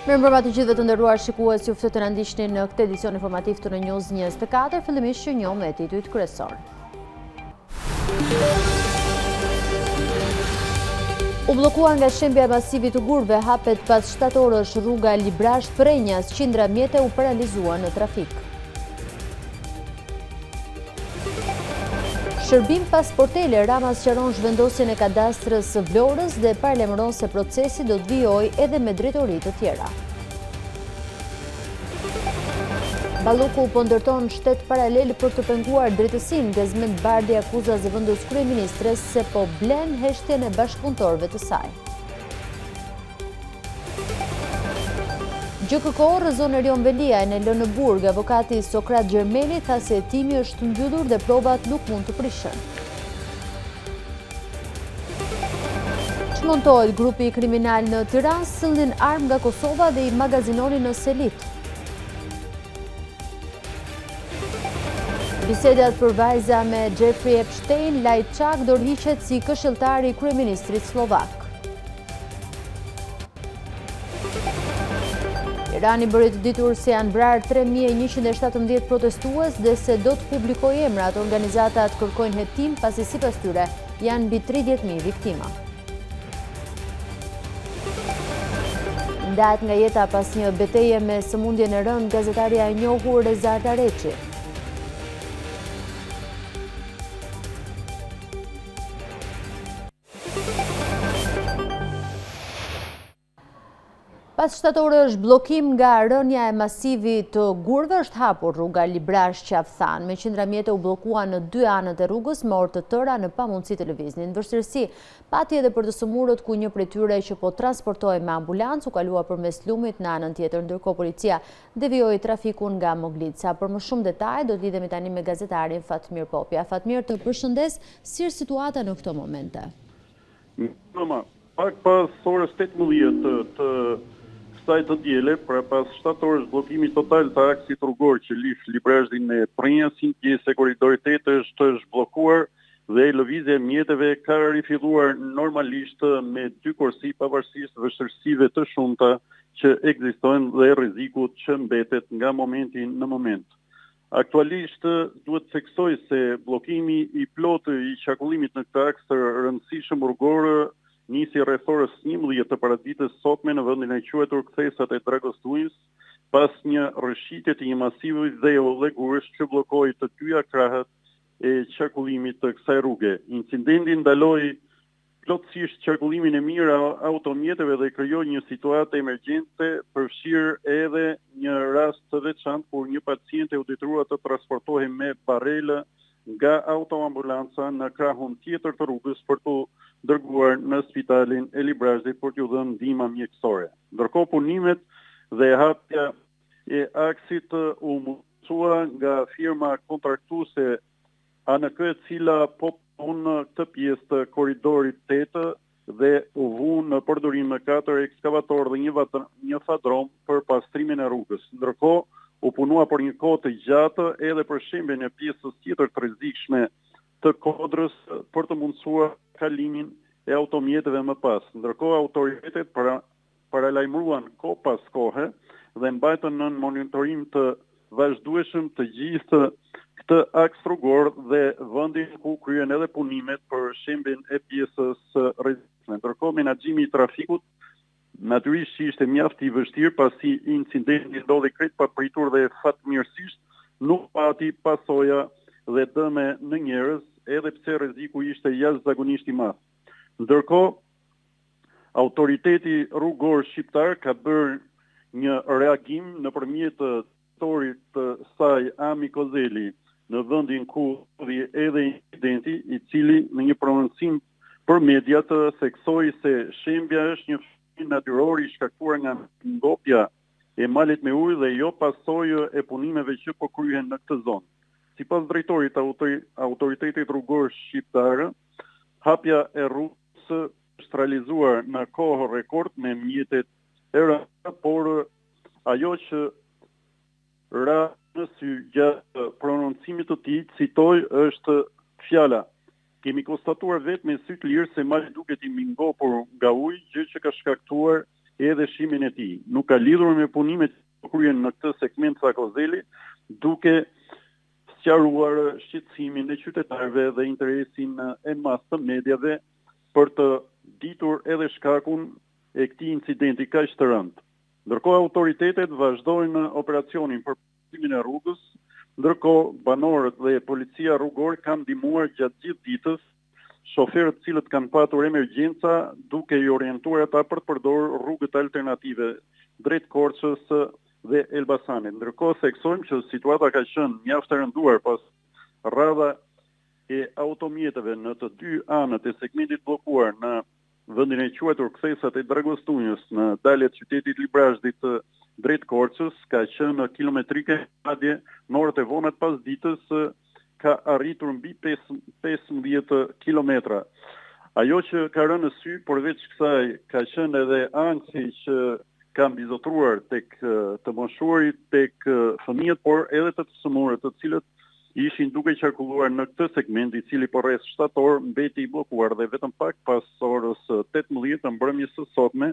Mirëmbrëma të gjithëve të nderuar shikues, ju ftoj të na ndiqni në këtë edicion informativ të News 24, fillimisht që njohim me titujt kryesor. U bllokua nga shembja e masivit të gurve, hapet pas 7 orësh rruga Librasht-Prenjas, qindra mjete u paralizuan në trafik. Shërbim pasportele, Rama sqaron zhvendosjen e kadastrës së Vlorës dhe paralajmëron se procesi do të vijojë edhe me drejtori të tjera. Balluku po ndërton shtet paralel për të penguar drejtësinë. Gezmet Bardhi akuza zëvendës kryeministres se po blen heshtjen e bashkëpunëtorëve të saj. GKK rrëzon Erion Velia në lënë në burg. Avokati Sokrat Gjermeni tha se hetimi është mbyllur dhe probat nuk mund të prishen. Çmontohet grupi kriminal në Tiranë, sillnin armë nga Kosova dhe i magazinonin në Selit. Bisedat për vajza me Jeffrey Epstein, Lajçak dorëhiqet si këshilltari i kryeministrit slovak. Irani bëri të ditur se janë vrarë 3117 protestues dhe se do të publikojë emrat. Organizatat kërkojnë hetim pasi sipas tyre janë mbi 30.000 viktima. Ndahet nga jeta pas një betejë me sëmundjen e rënd gazetaria e njohur Reza Tareqi. Pas 7 orësh bllokim nga rënja e masivit të gurve, është hapur rruga Librasht-Qafthan. Me qindra mjete u bllokuan në 2 anët e rrugës me orë të tëra në pamundësi të lëviznin. Vështirësi pati edhe për të sëmurët, ku një prej tyre që po transportohej me ambulancë u kalua përmes lumit në anën tjetër, ndërkohë policia devijoi trafikun nga Moglica. Për më shumë detaj do të lidhemi tani me gazetarin Fatmir Popja. Fatmir, të përshëndes, si është situata në këto momente? Pak pas orës 18 të kësaj të diele, pra pas 7 orësh bllokimit total të aksit rrugor që lyp Librashtin e Prenjasin, pjesë e korridorit 8 është zhbllokuar dhe lëvizja e mjeteve ka rifilluar normalisht me 2 korsi pavarësisht vështirësive të shumta që ekzistojnë dhe rrezikut që mbetet nga momenti në moment. Aktualisht duhet theksoj se bllokimi i plotë i qarkullimit në këtë aks të rëndësishëm rrugor nisi rreth orës 11 të paraditës sotme në vendin e quajtur kthesat e Dragostunjës, pas një rrëshqitje të një masivi dheu dhe gurësh që bllokoi të dyja krahët e qarkullimit të kësaj rruge. Incidenti ndaloi plotësisht qarkullimin e mirë automjeteve dhe krijoi një situatë emergjente, përfshirë edhe një rast të veçantë kur një paciente u detyrua të transportohej me barelë nga autoambulanca në krahun tjetër të rrugës për të dërguar në spitalin e Librashtit për t'u dhënë ndihmë mjekësore. Ndërkohë punimet dhe hapja e aksit u mundësua nga firma kontraktuese ANK, e cila po punon këtë pjesë të korridorit 8 dhe u vun në përdorim me 4 ekskavatorë dhe një fadrom për pastrimin e rrugës. Ndërkohë u punua për një kohë të gjatë edhe për shembjen e pjesës tjetër të rrezikshme të Kodrës për të mundësuar kalimin e automjeteve më pas. Ndërkohë autoritetet paralajmëruan kohë pas kohe dhe mbajtën në monitorim të vazhdueshëm të gjithë këtë aks rrugor dhe vendin ku kryen edhe punimet për shembjen e pjesës rrezikshme. Ndërkohë menaxhimi i trafikut natyrisht ishte mjaft i vështirë pasi incidenti ndodhi krejt papritur dhe fatmirësisht nuk pati pasoja dhe dëme në njerëz, edhe pse rreziku ishte jashtëzakonisht i madh. Ndërkohë, autoriteti rrugor shqiptar ka bërë një reagim nëpërmjet historit të saj Ami Kozeli në vendin ku ndodhi edhe incidenti, i cili në një prononcim për mediat theksoi se shembja është një fenomen natyror i shkaktuar nga ngopja e malit me ujë dhe jo pasojë e punimeve që po kryhen në këtë zonë. Sipas drejtorit të autoritetit rrugor shqiptar, hapja e rrugës është realizuar në kohë rekord me mjetet e rënda, por ajo që ra në sy gjatë prononcimit të tij, citoj, është fjala: "Kemi konstatuar vetë me sy të lirë se mali duket i mingopur nga ujë, gjë që ka shkaktuar edhe shimin e tij. Nuk ka lidhur me punimet që kryen në këtë segment Sakozeli, duke sqaruar shqetësimin e qytetarëve dhe interesin e masë të mediave për të ditur edhe shkakun e këtij incidenti kaq të rëndë. Ndërkohë autoritetet vazhdojnë operacionin për përmirësimin e rrugës, ndërkohë banorët dhe policia rrugore kanë ndihmuar gjatë gjithë ditës shoferët cilët kanë patur emergjenca duke i orientuar ata për të përdorur rrugët alternative drejt Korçës dhe Elbasanit. Ndërkohë theksojmë që situata ka qenë mjaft e rënduar pas rradha e automjeteve në të dy anët e segmentit bllokuar në vendin e quajtur kthesat e Dragostunjës në daljet qytetit Librazhdit drejt Korçës ka qenë kilometrike, madje në orët e vona të pasditës ka arritur mbi 15 kilometra. Ajo që ka rënë në sy, përveç kësaj, ka qenë edhe anksi që ka mbizotruar tek të moshuarit, tek fëmijët, por edhe të sëmurët, të cilët ishin duke qarkulluar në këtë segment, i cili po rreth 7 orë mbeti i bllokuar dhe vetëm pak pas orës 18 të mbrëmjes së sotme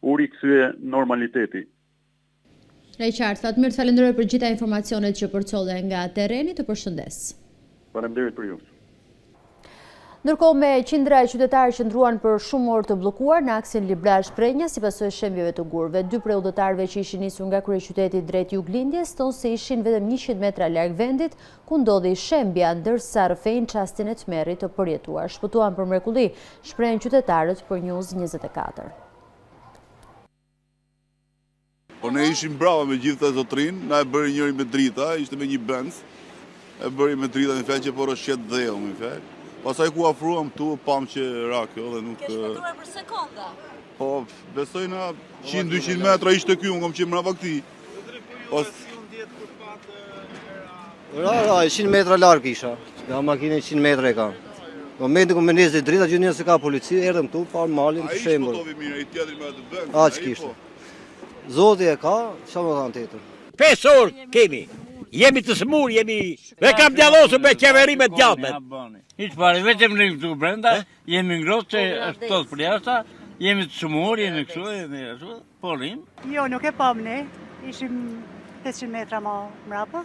u rikthye normaliteti. E qartë, Fatmir, të falenderoj për gjitha informacionet që përcolle nga terreni, të përshëndes. Faleminderit për ju. Ndërkohë me qindra e qytetarë që ndruan për shumë orë të bllokuar në aksin Librazh-Prenja si pasojë shembjeve të gurëve. Dy prej udhëtarëve që ishin nisur nga kryeqyteti drejt juglindjes thonë se ishin vetëm 100 metra larg vendit ku ndodhi shembja, ndërsa rrëfejnë çastin e tmerrit të përjetuar. Shpëtuan për mrekulli, shprehen qytetarët për News 24. Po ne ishim brava me gjithë të zotrin, na e bëri njëri me drita, ishte me një Benz, e bëri me drita në fjalë që po rëshqet dheu, me fjalë. Pasaj ku afruam tu, pam që ra kjo dhe nuk... Ke shpëtuar për sekonda? Po, besoj na 100-200 metra ishte kjo, unë kom që mrava këti. Ra, 100 metra larg isha, nga makine 100 metra e ka. Në momentin ku me nesë dhe drita, gjë njëse ka polici, erdhëm tu, farë malin të shembur. A i shpëtovi mire, i tjetëri me atë Benz. A që kishte. Zoti e ka, që më thanë të tjetër? 5 orë kemi. Jemi të smur, dhe kam djallosur me qeverimet djallmet. Hiç pare, vetëm në këtu brenda, jemi ngrohtë që është tot për jashta, jemi të smur, jemi këtu, jemi ashtu, po rrim. Jo, nuk e pam ne, ishim 500 metra më mrapa,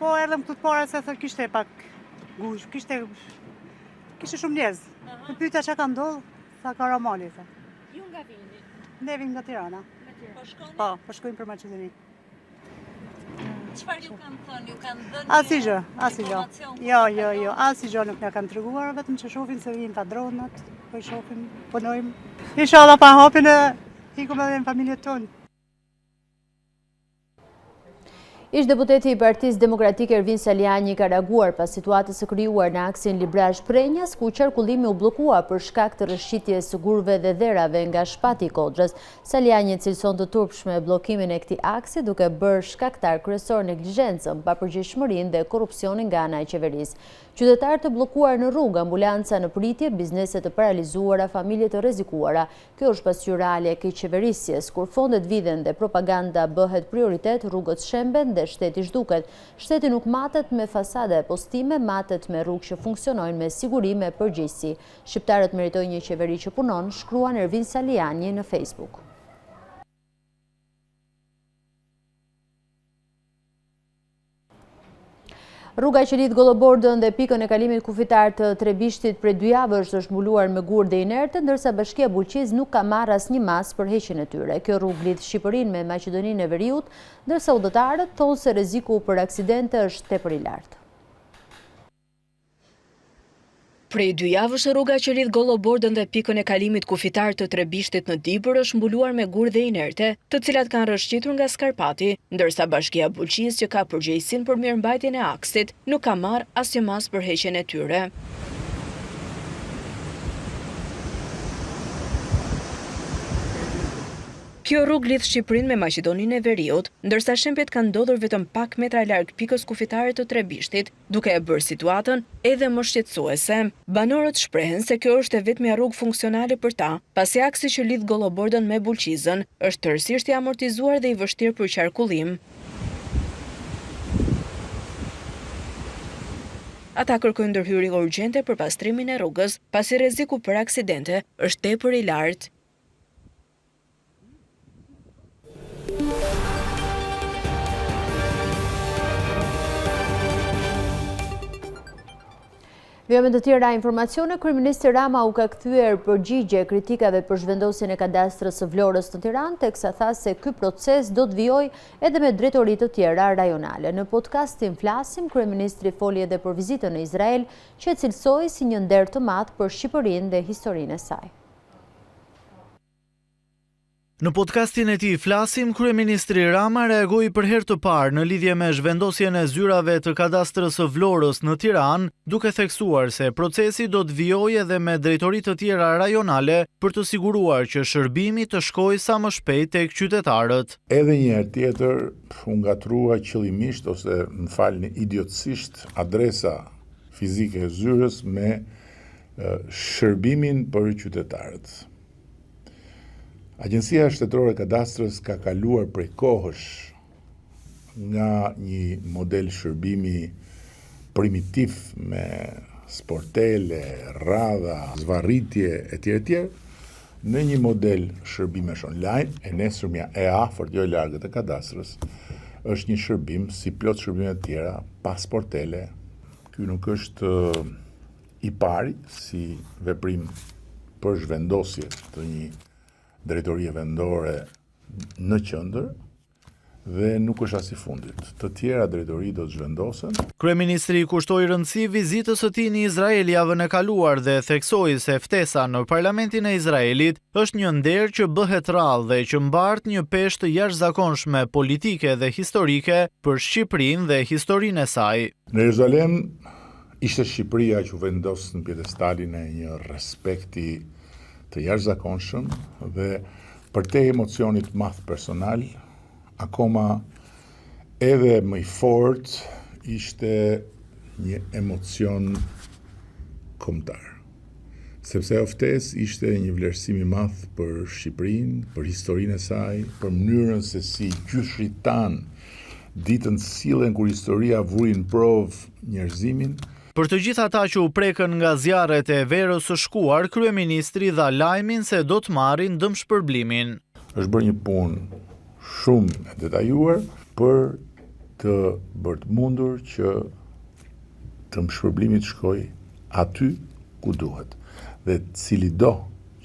po erdhëm këtu të para se thë kishte pak gush, kishte shumë njerëz. Në pyeta çka ka ndodhur, tha Karamali, tha. Ju nga vini? Ne vim nga Tirana. Po, po shkojmë për Maqedoni. Çfarë ju kanë thënë? Ju kanë dhënë Asgjë, asgjë. informacion? Jo, asgjë nuk na kanë treguar, vetëm që shohin se vijnë pa dronat, po i shohim, punojmë. Inshallah pa hapin e ikum edhe në familjet tonë. Ish deputeti i Partisë Demokratike Ervin Saliani ka reaguar pas situatës së krijuar në aksin Librazh-Prenjas, ku qarkullimi u bllokua për shkak të rrëshqitjes së gurëve dhe dherave nga shpati i Kodrës. Saliani cilëson të turpshme bllokimin e këtij aksi duke bërë shkaktar kryesor neglizhencën, papërgjegjshmërinë dhe korrupsionin nga ana e qeverisë. Qytetarë të bllokuar në rrugë, ambulanca në pritje, biznese të paralizuara, familje të rrezikuara. Kjo është pasqyrë reale e keqeverisjes, kur fondet vidhen dhe propaganda bëhet prioritet, rrugët shemben dhe shteti zhduket. Shteti nuk matet me fasada e postime, matet me rrugë që funksionojnë me siguri me përgjegjësi. Shqiptarët meritojnë një qeveri që punon, shkruan Ervin Saliani në Facebook. Rruga që lidh Gollobordën dhe pikën e kalimit kufitar të Trebishtit prej 2 javësh është mbuluar me gurë dhe inerte, ndërsa Bashkia Bulqiz nuk ka marrë asnjë mas për heqjen e tyre. Kjo rrugë lidh Shqipërinë me Maqedoninë e Veriut, ndërsa udhëtarët thonë se rreziku për aksidente është tepër i lartë. Prej 2 javësh rruga që lidh Gollobordën dhe pikën e kalimit kufitar të Trebishtit në Dibër është mbuluar me gurë dhe inerte, të cilat kanë rrëshqitur nga skarpati, ndërsa Bashkia Bulqiz që ka përgjegjësinë për mirëmbajtjen e aksit nuk ka marrë asnjë mas për heqjen e tyre. Kjo rrugë lidh Shqipërinë me Maqedoninë e Veriut, ndërsa shembjet kanë ndodhur vetëm pak metra larg pikës kufitare të Trebishtit, duke e bërë situatën edhe më shqetësuese. Banorët shprehen se kjo është e vetmja rrugë funksionale për ta, pasi aksi që lidh Gollobordën me Bulqizën është tërësisht i amortizuar dhe i vështirë për qarkullim. Ata kërkojnë ndërhyrje urgjente për pastrimin e rrugës, pasi rreziku për aksidente është tepër i lartë. Vjome të tjera informacione, Kryeministri Rama u ka kthyer përgjigje kritikave për zhvendosjen e kadastrës së Vlorës në Tiranë, teksa tha se ky proces do të vijojë edhe me drejtori të tjera rajonale. Në podcastin Flasim, Kryeministri foli edhe për vizitën në Izrael, që e cilësoi si një nder të madh për Shqipërinë dhe historinë e saj. Në podcastin e tij Flasim, Kryeministri Rama reagoi për herë të parë në lidhje me zhvendosjen e zyrave të kadastrës së Vlorës në Tiranë, duke theksuar se procesi do të vijojë edhe me drejtori të tjera rajonale për të siguruar që shërbimi të shkojë sa më shpejt tek qytetarët. Edhe një herë tjetër, u ngatrua qëllimisht ose më falni idiotësisht adresa fizike e zyrës me shërbimin për qytetarët. Agjencia Shtetërore e Kadastrës ka kaluar prej kohësh nga një model shërbimi primitiv me sportele, radha, zvarritje etj. Në një model shërbimesh online, e nesërmja e afërt jo e largët e kadastrës, është një shërbim si plot shërbimet tjera, pa sportele. Ky nuk është i pari si veprim për zhvendosje të një drejtorie vendore në qendër dhe nuk është as i fundit. Të tjera drejtori do të zhvendosen. Kryeministri kushtoi rëndësi vizitës së tij në Izrael javën e kaluar dhe theksoi se ftesa në Parlamentin e Izraelit është një nder që bëhet rrallë dhe që mbart një peshë të jashtëzakonshme politike dhe historike për Shqipërinë dhe historinë e saj. Në Jeruzalem ishte Shqipëria që vendos në pjedestalin e një respekti të jashtëzakonshëm dhe për te emocionit madh personal, akoma edhe më i fortë ishte një emocion kombëtar. Sepse ajo ftesë ishte një vlerësim i madh për Shqipërinë, për historinë e saj, për mënyrën se si gjyshrit tan ditën sillen kur historia vuri në provë njerëzimin. Për të gjithë ata që u prekën nga zjarret e verës së shkuar, kryeministri dha lajmin se do të marrin dëmshpërblimin. Është bërë një punë shumë e detajuar për të bërë të mundur që dëmshpërblimi të shkojë aty ku duhet dhe cili do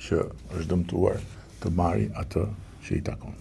që është dëmtuar të marrë atë që i takon.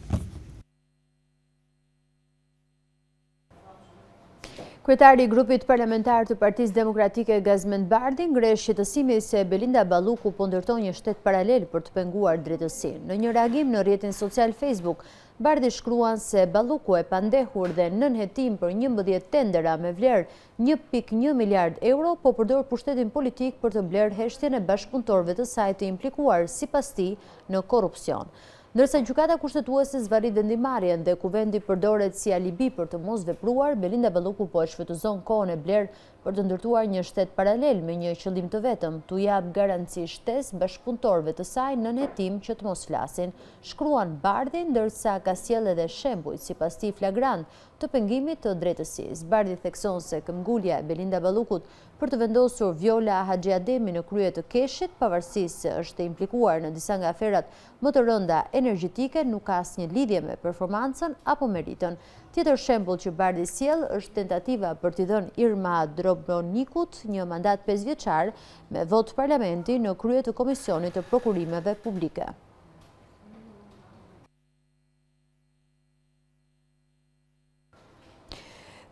Kryetari i grupit parlamentar të Partisë Demokratike Gazmend Bardhi ngresh shqetësimi se Belinda Balluku po ndërton një shtet paralel për të penguar drejtësinë. Në një reagim në rrjetin social Facebook, Bardhi shkruan se Balluku e pandehur dhe nën hetim për 11 tendera me vlerë 1.1 miliard euro po përdor pushtetin politik për të blerë heshtjen e bashkëpunëtorëve të saj të implikuar sipas tij në korrupsion. Ndërsa gjykata kushtetuese zvarrit vendimarrjen dhe kuvendi përdoret si alibi për të mos vepruar, Belinda Balluku po e shfrytëzon kohën e blerë për të ndërtuar një shtet paralel me një qëllim të vetëm, t'u jap garanci shtesë bashkëpunëtorëve të saj nën hetim që të mos flasin, shkruan Bardhi, ndërsa ka sjellë edhe shembuj sipas tij flagrant të pengimit të drejtësisë. Bardhi thekson se këmbgulja e Belinda Ballukut për të vendosur Viola Haxhiademi në krye të keshit, pavarësisht se është implikuar në disa nga aferat më të rënda energjetike, nuk ka asnjë lidhje me performancën apo meritën. Tjetër shembull që Bardhi sjell është tentativa për t'i dhënë Irma Drobronikut një mandat 5 vjeçar me vot parlamenti në krye të Komisionit të Prokurimeve Publike.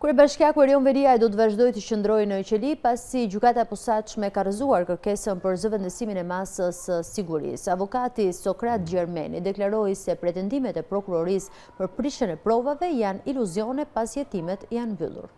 Kryebashkiaku Erion Veriaj do të vazhdojë të qëndrojë në qeli pasi gjykata e posaçme ka rrëzuar kërkesën për zëvendësimin e masës së sigurisë. Avokati Sokrat Gjermeni deklaroi se pretendimet e prokurorisë për prishjen e provave janë iluzione pasi jetimet janë mbyllur.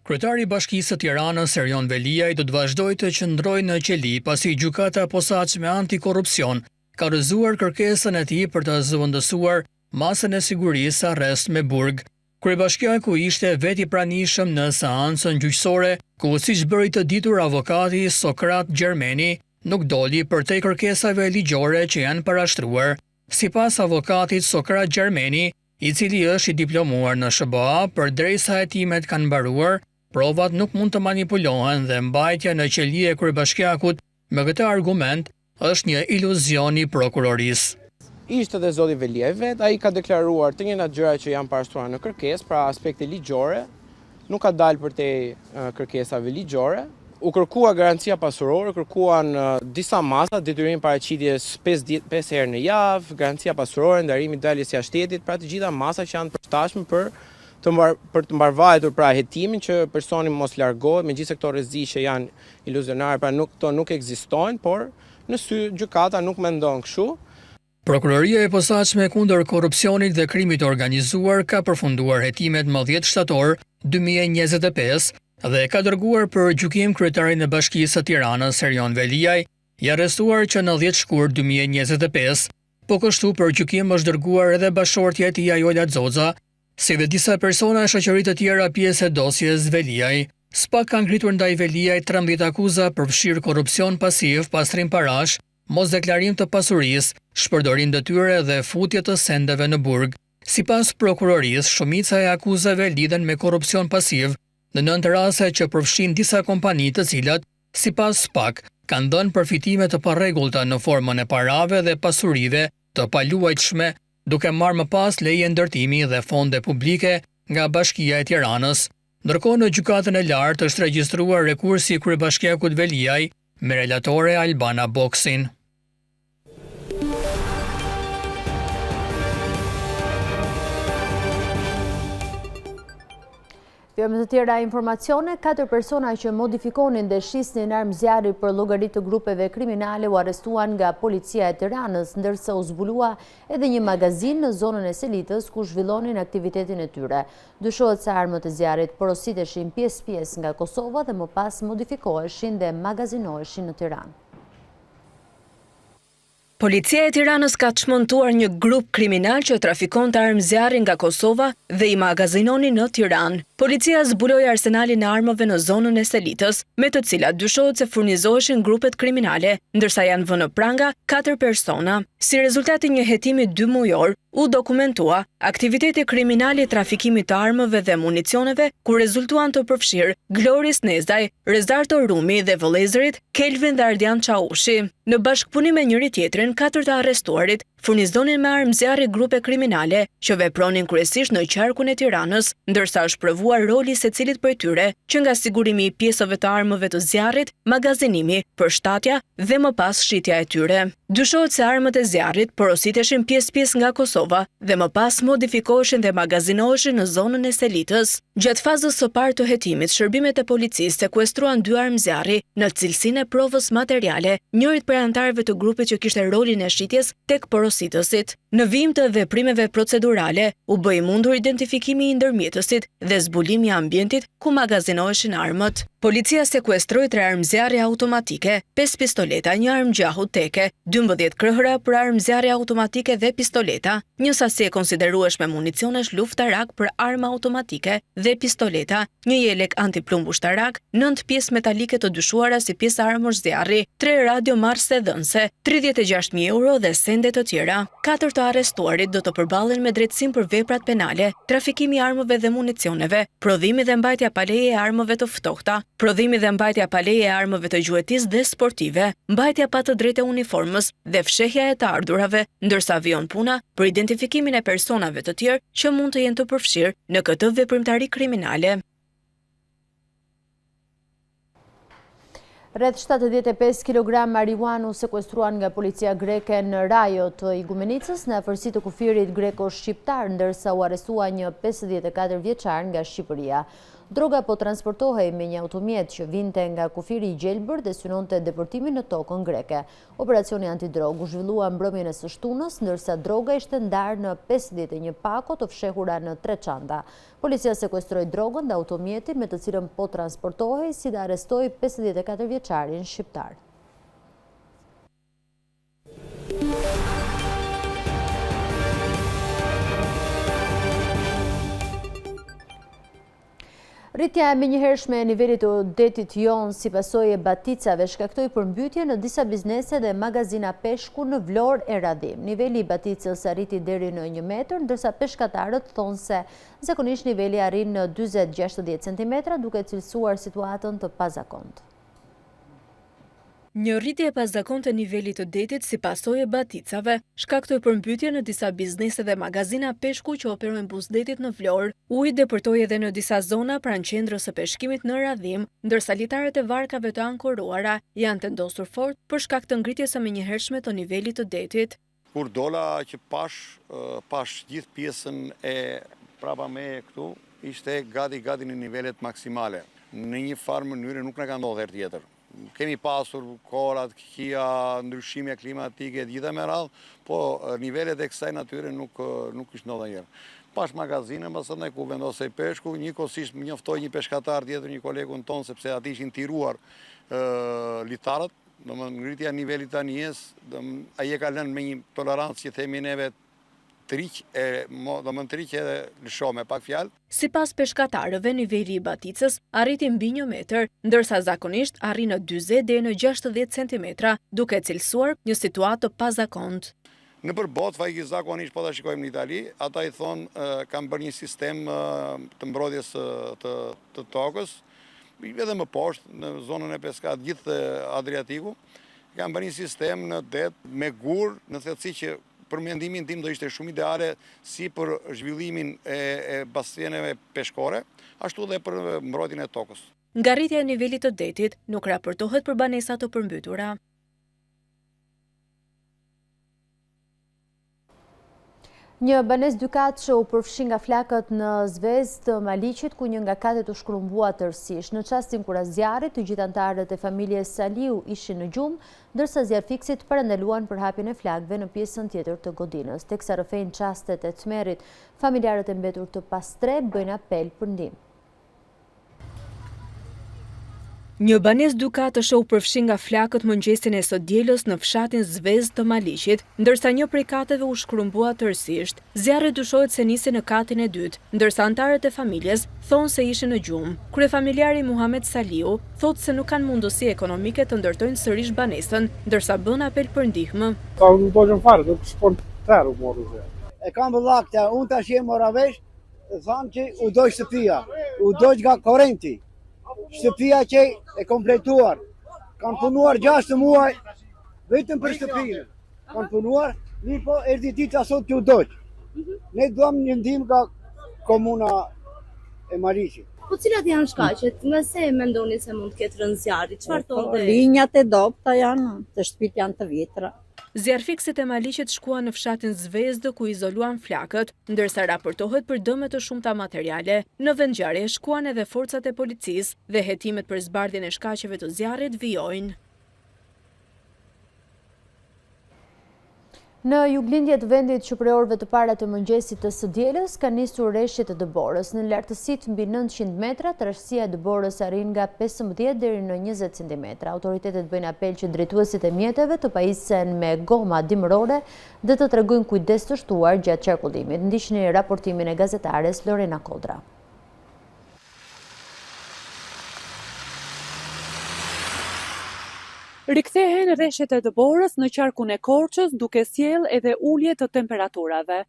Kryetari i Bashkisë së Tiranës Erion Veriaj do të vazhdojë të qëndrojë në qeli pasi gjykata e posaçme antikorrupsion ka rrëzuar kërkesën e tij për të zëvendësuar masën e sigurisë arrest me burg. Kryebashkiaku ishte veti pranishëm në seancën gjyqësore, ku siç bëri të ditur avokati Sokrat Gjermeni, nuk doli përtej kërkesave ligjore që janë parashtruar. Sipas avokatit Sokrat Gjermeni, i cili është i diplomuar në SBA, përderisa hetimet kanë mbaruar, provat nuk mund të manipulohen dhe mbajtja në qeli e kryebashkiakut me këtë argument është një iluzion i prokurorisë. Ishte dhe zoti Veriaj vet, ai ka deklaruar të njëjtat gjëra që janë parashtruar në kërkesë, pra aspekte ligjore, nuk ka dalë për te kërkesave ligjore. U kërkua garancia pasurore, kërkuan disa masa, detyrim paraqitjes 5 herë në javë, garancia pasurore, ndarimi daljes jashtë shtetit, pra të gjitha masa që janë përshtatshme për të mbarvajtur pra hetimin që personi mos largohet, megjithëse këto rreziqe që janë iluzionare, pra këto nuk ekzistojnë, por në sy gjykata nuk mendon kështu. Prokuroria e posaçme kundër korrupsionit dhe krimit organizuar ka përfunduar hetimet më 10 shtator 2025 dhe ka dërguar për gjykim kryetarin e Bashkisë së Tiranës Serion Veliaj, i arrestuar që në 10 shkurt 2025, po kështu për gjykim është dërguar edhe bashortja e tij Ajola Xoxa, si dhe disa persona e shoqërisë të tjera pjesë e dosjes Veliaj. SPAK ka ngritur ndaj Veliaj 13 akuza për fshirë korrupsion pasiv, pastrim parash, mos deklarim të pasurisë, shpërdorim detyre dhe futje të sendeve në burg. Sipas prokurorisë, shumica e akuzave lidhen me korrupsion pasiv, në 9 raste që përfshin disa kompani të cilat, sipas SPAK, kanë dhënë përfitime të parregullta në formën e parave dhe pasurive të paluajtshme, duke marrë më pas leje ndërtimi dhe fonde publike nga Bashkia e Tiranës. Ndërkohë në gjykatën e lartë është regjistruar rekursi i kryebashkiakut Veliaj me relatore Albana Boksin. Jo me të tjera informacione, 4 persona që modifikonin dhe shisnin armë zjarri për llogaritë të grupeve kriminale u arrestuan nga policia e Tiranës, ndërsa u zbulua edhe një magazin në zonën e Selitës ku zhvillonin aktivitetin e tyre. Dyshohet se armët e zjarrit porositeshin pjesë nga Kosova dhe më pas modifikoheshin dhe magazinoheshin në Tiranë. Policia e Tiranës ka çmontuar një grup kriminal që trafikonte armë zjarri nga Kosova dhe i magazinoni në Tiranë. Policia zbuloi arsenalin e armëve në zonën e Selitës, me të cilat dyshohet se furnizoheshin grupet kriminale, ndërsa janë vënë pranga 4 persona. Si rezultat i një hetimi 2 mujor, u dokumentua aktiviteti kriminal i trafikimit të armëve dhe municioneve, ku rezultuan të përfshirë Gloris Nezdaj, Rezdarto Rumi dhe vëllezërit Kelvin dhe Ardian Çaushi. Në bashkëpunim me njëri tjetrin, 4 të arrestuarit furnizonin me armë zjarri grupe kriminale që vepronin kryesisht në qarkun e Tiranës, ndërsa është provuar roli secilit prej tyre, që nga sigurimi i pjesëve të armëve të zjarrit, magazinimi, përshtatja dhe më pas shitja e tyre. Dyshohet se armët e zjarrit porositeshin pjesë nga Kosova dhe më pas modifikoheshin dhe magazinoheshin në zonën e Selitës. Gjatë fazës së parë të hetimit, shërbimet e policisë sekuestruan 2 armë zjarri në cilësinë e provës materiale, njërit prej anëtarëve të grupit që kishte rolin e shitjes tek porositësit. Në vijim të veprimeve procedurale, u bë i mundur identifikimi i ndërmjetësit dhe zbulimi i ambientit ku magazinoheshin armët. Policia sekuestroi 3 armë zjarri automatike, 5 pistoleta, një armë gjahu teke, 12 krahëra për armë zjarri automatike dhe pistoleta, një sasi e konsiderueshme municionesh luftarak për armë automatike dhe pistoleta, një jelek antiplumb ushtarak, 9 pjesë metalike të dyshuara si pjesë armësh zjarri, 3 radio marrëse dhënëse, 36.000 euro dhe sende të tjera. 4 të arrestuarit do të përballen me drejtësim për veprat penale, trafikimi i armëve dhe municioneve, prodhimi dhe mbajtja pa leje e armëve të ftohta, prodhimi dhe mbajtja pa leje e armëve të gjuetisë dhe sportive, mbajtja pa të drejtë e uniformës dhe fshehja e të ardhurave, ndërsa vijon puna për identifikimin e personave të tjerë që mund të jenë të përfshirë në këtë veprimtari kriminale. Rreth 75 kg marijuana u sekuestruan nga policia greke në rajo të Igumenicës në afërsi të kufirit greko-shqiptar, ndërsa u arrestua një 54 vjeçar nga Shqipëria. Droga po transportohej me një automjet që vinte nga kufiri i gjelbër dhe synonte deportimin në tokën greke. Operacioni antidrog u zhvillua mbrëmjen e së shtunës, ndërsa droga ishte ndarë në 51 pako të fshehura në 3 çanta. Policia sekuestroi drogën dhe automjetin me të cilën po transportohej, si dhe arrestoi 54 vjeçarin shqiptar. Rritja e menjëhershme e nivelit të detit jon si pasojë e baticave shkaktoi përmbytje në disa biznese dhe magazina peshku në Vlorë e Radhim. Niveli i baticës arriti deri në 1 metër, ndërsa peshkatarët thonë se zakonisht niveli arrin në 40-60 cm, duke cilësuar situatën të pazakontë. Një rritje e pazakonte të nivelit të detit si pasojë e baticave shkaktoi përmbytje në disa biznese dhe magazina peshku që operojnë buzdetit në Vlorë. Uji depërtoi edhe në disa zona pranë qendrës së peshkimit në Radhim, ndërsa litarët e varkave të ankoruara janë vendosur fort për shkak të ngritjes së menjëhershme të nivelit të detit. Kur dola që pash gjithë pjesën e prapa me këtu, ishte gati në nivelet maksimale. Në një farë mënyrë nuk na ka ndodhur herë tjetër. Kemi pasur korat, kia, ndryshime klimatike, gjitha me radhë, po nivelet e kësaj natyre nuk është ndodhur ndonjëherë. Pash magazine, pastaj ku vendosej peshku, njëkohësisht më njoftoi një peshkatar tjetër, një kolegun ton, sepse ati ishin tiruar litarët, ngritja nivelit të anijes, ai e ka lënë me një tolerancë që themi neve triq edhe lësho me pak fjalë. Sipas peshkatarëve, niveli i baticës arriti mbi 1 metër, ndërsa zakonisht arrin në 40 deri në 60 centimetra, duke cilësuar një situatë të pazakontë. Në përbot, zakonisht po ta shikojmë në Itali, ata i thonë kanë bërë një sistem të mbrojtjes të tokës, edhe më poshtë në zonën e peskat gjithë Adriatiku, kanë bërë një sistem në det me gur, në thellësi që për mendimin tim do ishte shumë ideale si për zhvillimin e baseneve peshkore, ashtu dhe për mbrojtjen e tokës. Nga rritja e nivelit të detit nuk raportohet për banesa të përmbytura. Një banes dykatëshe u përfshi nga flakët në Zvezd të Maliqit, ku një nga katet u shkrumbua tërësisht. Në çastin kur zjarri, të gjithë anëtarët e familjes Saliu ishin në gjumë, ndërsa zjarfiksit parandaluan për hapjen e flakëve në pjesën tjetër të godinës. Teksa rrëfejnë çastet e tmerrit, familjarët e mbetur të pastre bëjnë apel për ndihmë. Një banes dykatëshe u përfshi nga flakët mëngjesin e sot dielës në fshatin Zvezd të Maliqit, ndërsa një prej kateve u shkrumbua tërësisht. Zjarri dyshohet se nisi në katin e dytë, ndërsa anëtarët e familjes thonë se ishin në gjumë. Kryefamiljari Muhamet Saliu thotë se nuk kanë mundësi ekonomike të ndërtojnë sërish banesën, ndërsa bën apel për ndihmë. E kam vëllakta, unë tash jem oravesh, thanë që u doj shtëpia, u doj nga korrenti. Shtëpia që e kompletuar, kanë punuar 6 muaj vetëm për shtëpinë. Kanë punuar, mirë po erdhi dita sot që u dojë. Ne duam një ndihmë nga komuna e Maliqit. Po cilat janë shkaqet? Nga se mendoni se mund të ketë rënë zjarri? Çfarë thonë? Linjat e dobta janë, të shtëpit janë të vjetra. Zjarfiksit e Maliqit shkuan në fshatin Zvezd ku izoluan flakët, ndërsa raportohet për dëme të shumta materiale. Në vendngjarje shkuan edhe forcat e policisë dhe hetimet për zbardhjen e shkaqeve të zjarrit vijojnë. Në juglindje të vendit që prej orëve të para të mëngjesit të së dielës ka nisur rreshje të dëborës. Në lartësitë mbi 900 metra, trashësia e dëborës arrin nga 15 deri në 20 cm. Autoritetet bëjnë apel që drejtuesit e mjeteve të pajisen me goma dimërore dhe të tregojnë kujdes të shtuar gjatë qarkullimit. Ndiqni raportimin e gazetares Lorena Kodra. Rikthehen rreshtet e dëborës në qarkun e Korçës duke sjell edhe ulje të temperaturave.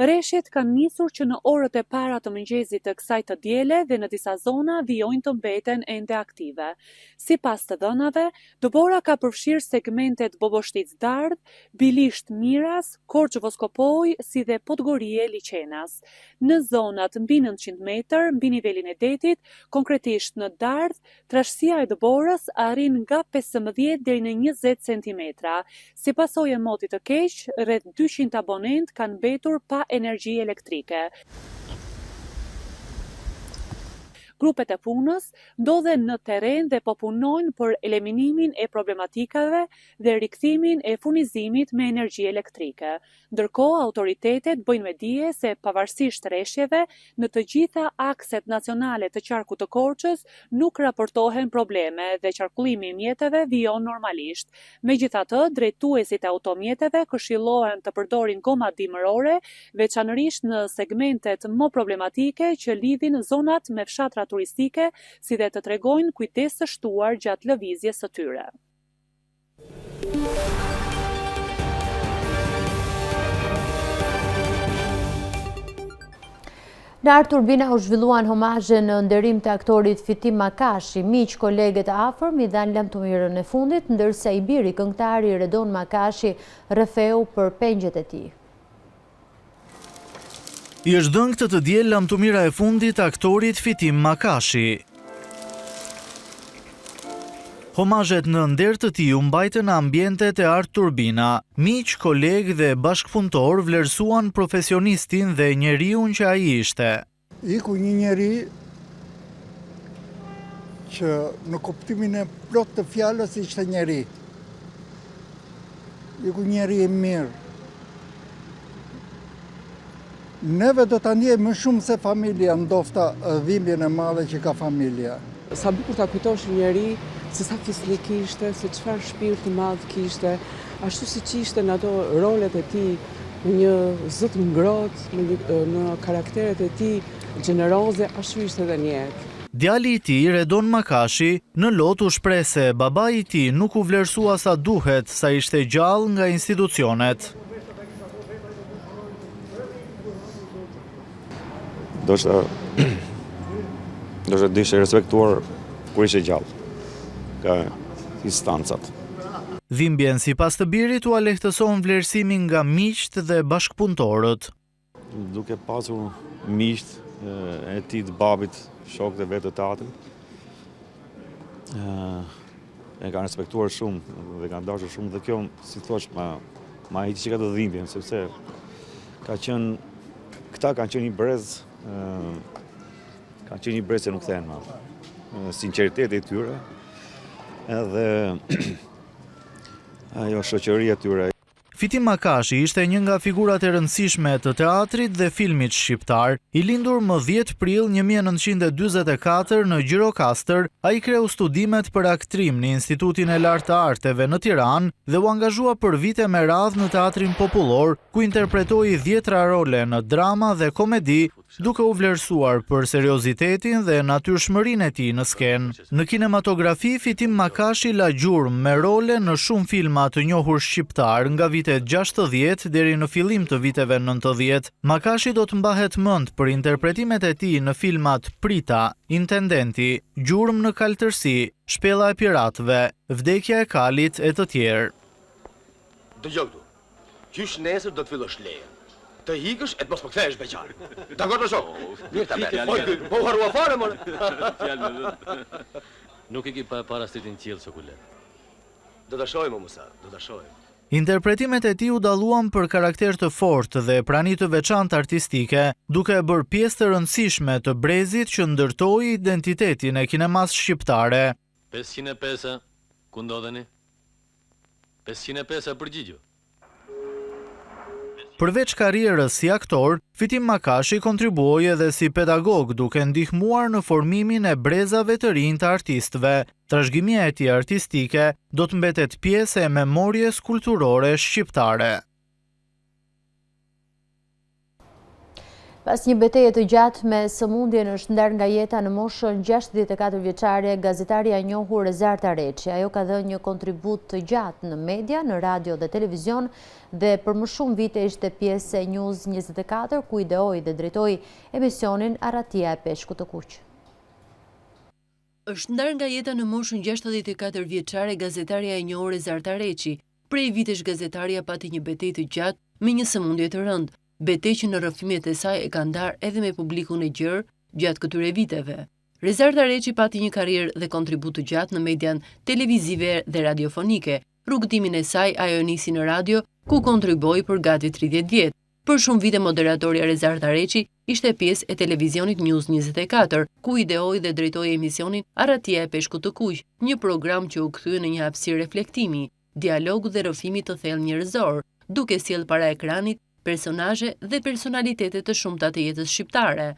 Rreshtet kanë nisur që në orët e para të mëngjesit të kësaj të diele dhe në disa zona vijojnë të mbeten ende aktive. Sipas të dhënave, dëbora ka përfshirë segmentet Boboshtic-Dardh, Bilisht-Miras, Korçë-Voskopoj, si dhe Podgorie Liçenas. Në zonat mbi 900 metër, mbi nivelin e detit, konkretisht në Dardh, trashësia e dëborës arrin nga 15 deri në 20 cm. Si pasojë e motit të keq, rreth 200 abonent kanë mbetur pa energji elektrike. Grupet e punës ndodhen në terren dhe po punojnë për eliminimin e problematikave dhe rikthimin e furnizimit me energji elektrike. Ndërkohë, autoritetet bëjnë me dije se pavarësisht rreshjeve, në të gjitha akset nacionale të qarkut të Korçës nuk raportohen probleme dhe qarkullimi i mjeteve vijon normalisht. Megjithatë, drejtuesit e automjeteve këshillohen të përdorin goma dimërore, veçanërisht në segmentet më problematike që lidhin zonat me fshatra turistike, si dhe të tregojnë kujdes të shtuar gjatë lëvizjes së tyre. Në Art Turbina u zhvilluan homazhe në nderim të aktorit Fitim Makashi, miq, kolegët e afërm i dhanë lamtumirën e fundit, ndërsa i biri këngëtari Redon Makashi rrëfeu për pengjet e tij. I është dhënë këtë të diel lamtumira e fundit aktorit Fitim Makashi. Homazhet në nder të tij u mbajtën në ambientet e Art Turbina. Miq, kolegë dhe bashkëpunëtor vlerësuan profesionistin dhe njeriun që ai ishte. Iku një njeri që në kuptimin e plot të fjalës ishte njeri. Iku njeri i mirë. Neve do ta ndjejmë më shumë se familja, ndofta dhimbjen e madhe që ka familja. Sa bukur ta kujtosh një njeri se sa fisnik kishte, se çfarë shpirti i madh kishte, ashtu siç ishte në ato rolet e tij, në një zot ngrohtë, në karakteret e tij gjeneroze, ashtu ishte edhe në jetë. Djali i tij, Redon Makashi, në lot u shpreh se babai i tij nuk u vlerësua sa duhet, sa ishte gjallë nga institucionet. Do të dishe respektuar kur ishe gjallë, ka instancat. Dhimbjen sipas të birit u lehtëson vlerësimin nga miqt dhe bashkëpunëtorët. Duke pasur miqt e tij të babit, shokët e vetë të tatit, e kanë respektuar shumë dhe kanë dashur shumë, dhe kjo, si thosh, ma hiti që ka të dhimbjen, sepse këta kanë qenë një brez, kanë qenë një brez që nuk thënë më. Sinqeriteti i tyre, edhe ajo shoqëria e tyre. Fitim Makashi ishte një nga figurat e rëndësishme të teatrit dhe filmit shqiptar. I lindur më 10 prill 1944 në Gjirokastër, ai kreu studimet për aktrim në Institutin e Lartë të Arteve në Tiranë dhe u angazhua për vite me radhë në teatrin popullor, ku interpretoi 10 role në drama dhe komedi, duke u vlerësuar për seriozitetin dhe natyrshmërinë e tij në skenë. Në kinematografi, Fitim Makashi la gjurmë me role në shumë filma të njohur shqiptar nga vitet 60 deri në fillim të viteve 90. Makashi do të mbahet mend për interpretimet e tij në filmat Prita, Intendenti, Gjurmë në kaltërsi, Shpella e piratëve, Vdekja e kalit e të tjerë. Dëgjoj këtu. Qysh nesër do të fillosh leje. Të hikësh e të mos më kthehesh beqar. Dakor të shok. Mirë ta merr. Po harrua fare more. Nuk e ke parasysh qiell çokolet. Do ta shohim Musa, do ta shohim. Interpretimet e tij u dalluan për karakter të fortë dhe prani të veçantë artistike, duke e bërë pjesë të rëndësishme të brezit që ndërtoi identitetin e kinemas shqiptare. 505, ku ndodheni? 505 përgjigjo. Përveç karrierës si aktor, Fitim Makashi kontribuoi edhe si pedagog duke ndihmuar në formimin e brezave të rinj të artistëve. Trashëgimia e tij artistike do të mbetet pjesë e memorjes kulturore shqiptare. Pas një betejë të gjatë me sëmundjen është ndarë nga jeta në moshën 64 vjeçare gazetarja e njohur Rezart Areçi. Ajo ka dhënë një kontribut të gjatë në media, në radio dhe televizion dhe për më shumë vite ishte pjesë e News 24 ku ideoi dhe drejtoi emisionin Arratia e peshkut të kuq. Është ndarë nga jeta në moshën 64 vjeçare gazetarja e njohur Rezart Areçi. Prej vitesh gazetarja pati një betejë të gjatë me një sëmundje të rëndë. Betejë që në rrëfimet e saj e ka ndarë edhe me publikun e gjerë gjatë këtyre viteve. Rezart Areçi pati një karrierë dhe kontribut të gjatë në median televizive dhe radiofonike. Rrugëtimin e saj ajo nisi në radio, ku kontriboi për gati 30 vjet. Për shumë vite moderatorja Rezart Areçi ishte pjesë e televizionit News 24, ku ideoi dhe drejtoi emisionin Arratia e peshkut të kuq, një program që u kthye në një hapësirë reflektimi, dialogu dhe rrëfimi të thellë njerëzor, duke sjellë para ekranit personazhe dhe personalitete të shumta të jetës shqiptare.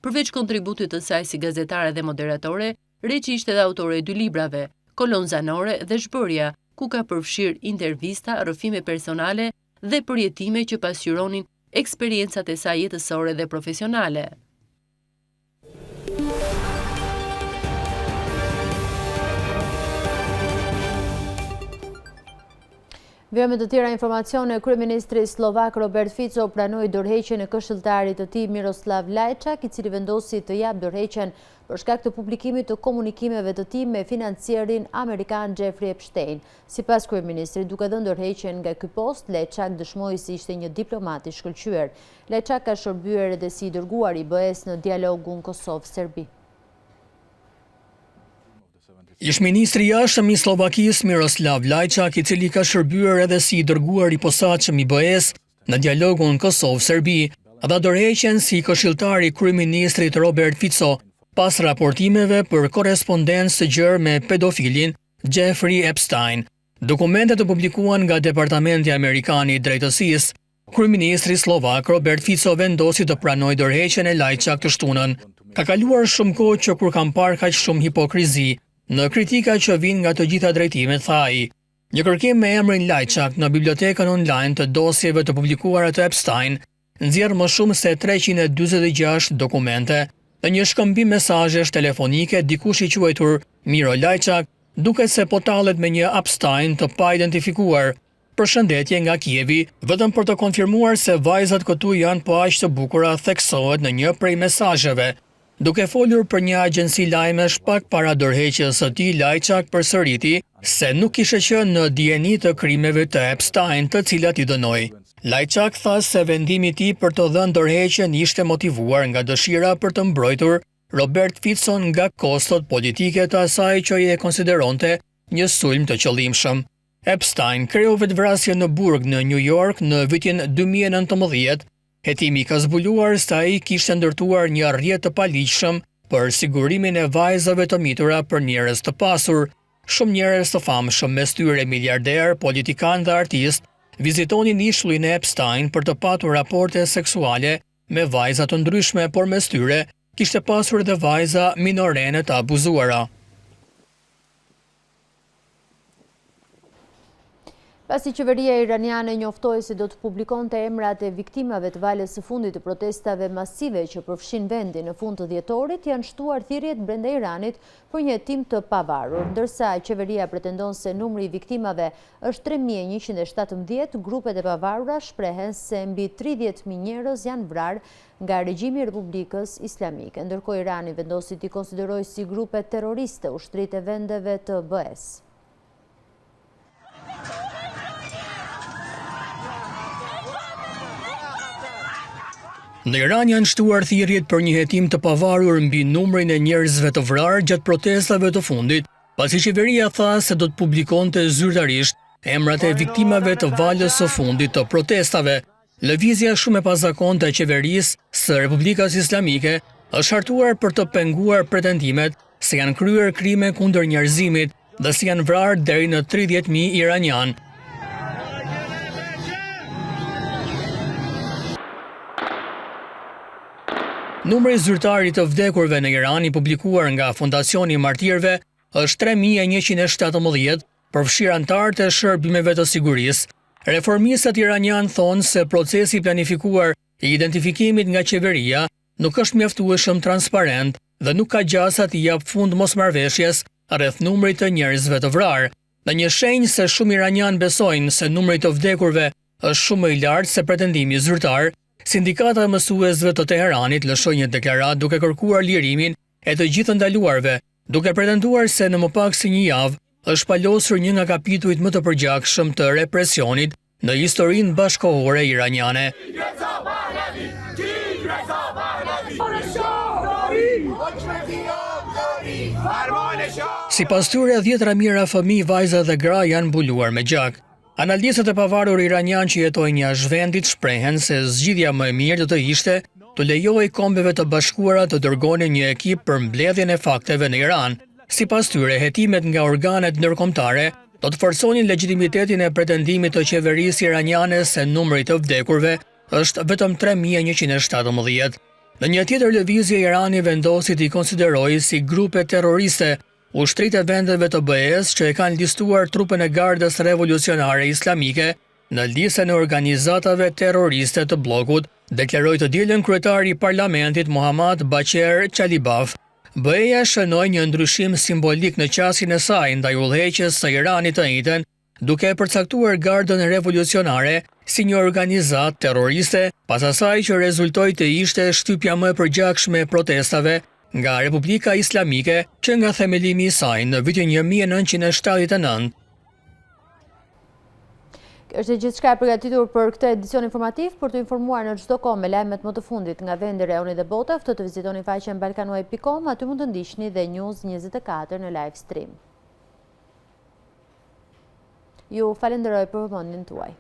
Përveç kontributit të saj si gazetare dhe moderatore, Reçi ishte dhe autore e 2 librave, Kolon zanore dhe Zhbërja, ku ka përfshirë intervista, rrëfime personale dhe përjetime që pasqyronin eksperiencat e saj jetësore dhe profesionale. Vëmë të tjera informacione, kryeministri slovak Robert Fico pranoi dorëheqjen e këshilltarit të tij Miroslav Lajçak, i cili vendosi të japë dorëheqjen për shkak të publikimit të komunikimeve të tij me financierin amerikan Jeffrey Epstein. Sipas kryeministrit, duke dhënë dorëheqjen nga ky post, Lajçak dëshmoi se ishte një diplomat i shkëlqyer. Lajçak ka shërbyer edhe si i dërguar i BE-s në dialogun Kosovë-Serbi. Ish-ministri i jashtëm i Slovakisë Miroslav Lajçak, i cili ka shërbyer edhe si i dërguar i posaçëm i BE-s në dialogun Kosovë-Serbi, dha dorëheqjen si këshilltar i kryeministrit Robert Fico pas raportimeve për korrespondencë të gjerë me pedofilin Jeffrey Epstein. Dokumentet të publikuan nga Departamenti Amerikan i Drejtësisë, kryeministri slovak Robert Fico vendosi të pranojë dorëheqjen e Lajçak të shtunën. Ka kaluar shumë kohë që kur kam parë kaq shumë hipokrizi në kritika që vijnë nga të gjitha drejtimet, tha ai. Një kërkim me emrin Lajçak në bibliotekën online të dosjeve të publikuara të Epstein nxjerr më shumë se 346 dokumente. Në një shkëmbim mesazhesh telefonike, dikush i quajtur Miro Lajçak duket se po tallet me një Epstein të pa identifikuar. Përshëndetje nga Kievi, vetëm për të konfirmuar se vajzat këtu janë po aq të bukura, theksohet në një prej mesazheve. Duke folur për një agjenci lajmesh pak para dorëheqjes së tij, Lajçak përsëriti se nuk kishte qenë në dijeni të krimeve të Epstein, të cilat i dënoi. Lajçak tha se vendimi i tij për të dhënë dorëheqjen ishte motivuar nga dëshira për të mbrojtur Robert Fico nga kostot politike të asaj që ai e konsideronte një sulm të qëllimshëm. Epstein kreu vetvrasje në burg në New York në vitin 2019. Hetimi ka zbuluar se ai kishte ndërtuar një rrjet të paligjshëm për sigurimin e vajzave të mitura për njerëz të pasur. Shumë njerëz të famshëm, mes tyre miliarder, politikan dhe artist, vizitonin ishullin e Epstein për të patur raporte seksuale me vajza të ndryshme, por mes tyre kishte pasur edhe vajza minorene të abuzuara. Pasi qeveria iraniane njoftoi se do të publikonte emrat e viktimave të valës së fundit të protestave masive që përfshin vendin në fund të dhjetorit, janë shtuar thirrjet brenda Iranit për një hetim të pavarur, ndërsa qeveria pretendon se numri i viktimave është 3117, grupet e pavarura shprehen se mbi 30.000 njerëz janë vrarë nga regjimi i Republikës Islamike, ndërkohë Irani vendosi t'i konsiderojë si grupe terroriste ushtritë e vendeve të BE-s. Në Iran janë shtuar thirrjet për një hetim të pavarur mbi numrin e njerëzve të vrarë gjatë protestave të fundit, pasi qeveria tha se do të publikonte zyrtarisht emrat e viktimave të valës së fundit të protestave. Lëvizja shumë e pazakonte e qeverisë së Republikës Islamike është hartuar për të penguar pretendimet se janë kryer krime kundër njerëzimit dhe se janë vrarë deri në 30.000 iranian. Numri zyrtar i të vdekurve në Iran i publikuar nga Fondacioni i Martirëve është 3117, përfshir anëtarët e shërbimeve të sigurisë. Reformistët iranian thonë se procesi planifikuar i identifikimit nga qeveria nuk është mjaftueshëm transparent dhe nuk ka gjasa të jap fund mosmarrveshjes rreth numrit të njerëzve të vrarë. Në një shenjë se shumë iranian besojnë se numri të vdekurve është shumë më i lartë se pretendimi zyrtar, Sindikata e mësuesve të Teheranit lëshoi një deklaratë duke kërkuar lirimin e të gjithë ndaluarve, duke pretenduar se në më pak se një javë është palosur një nga kapitujt më të përgjakshëm të represionit në historinë bashkëkohore iraniane. Sipas tyre, 10 mijëra fëmijë, vajza dhe gra janë mbuluar me gjak. Analistët e pavarur iranian që jetojnë jashtë vendit shprehen se zgjidhja më e mirë do të ishte të lejojë Kombeve të Bashkuara të dërgonin një ekip për mbledhjen e fakteve në Iran. Sipas tyre, hetimet nga organet ndërkombëtare do të forconin legitimitetin e pretendimit të qeverisë iraniane se numri të vdekurve është vetëm 3117. Në një tjetër lëvizje, Irani vendosi t'i konsiderojë si grupe terroriste ushtritë e vendeve të BE-s që e kanë listuar trupën e Gardës Revolucionare Islamike në listën e organizatave terroriste të bllokut, deklaroi të dielën kryetari i parlamentit Mohammad Baqir Qalibaf. BE-ja shënoi një ndryshim simbolik në qasjen e saj ndaj udhëheqjes së Iranit të njëjtën duke e përcaktuar Gardën Revolucionare si një organizatë terroriste, pas asaj që rezultoi të ishte shtypja më e përgjakshme e protestave nga Republika Islamike që nga themelimi i saj në vitin 1979. Është gjithçka e përgatitur për këtë edicion informativ. Për të informuar në çdo kohë me lajmet më të fundit nga vendi, rejoni dhe bota, ftoj të vizitoni faqen balkanweb.com, aty mund të ndiqni dhe News 24 në live stream. Ju falenderoj për vëmendjen tuaj.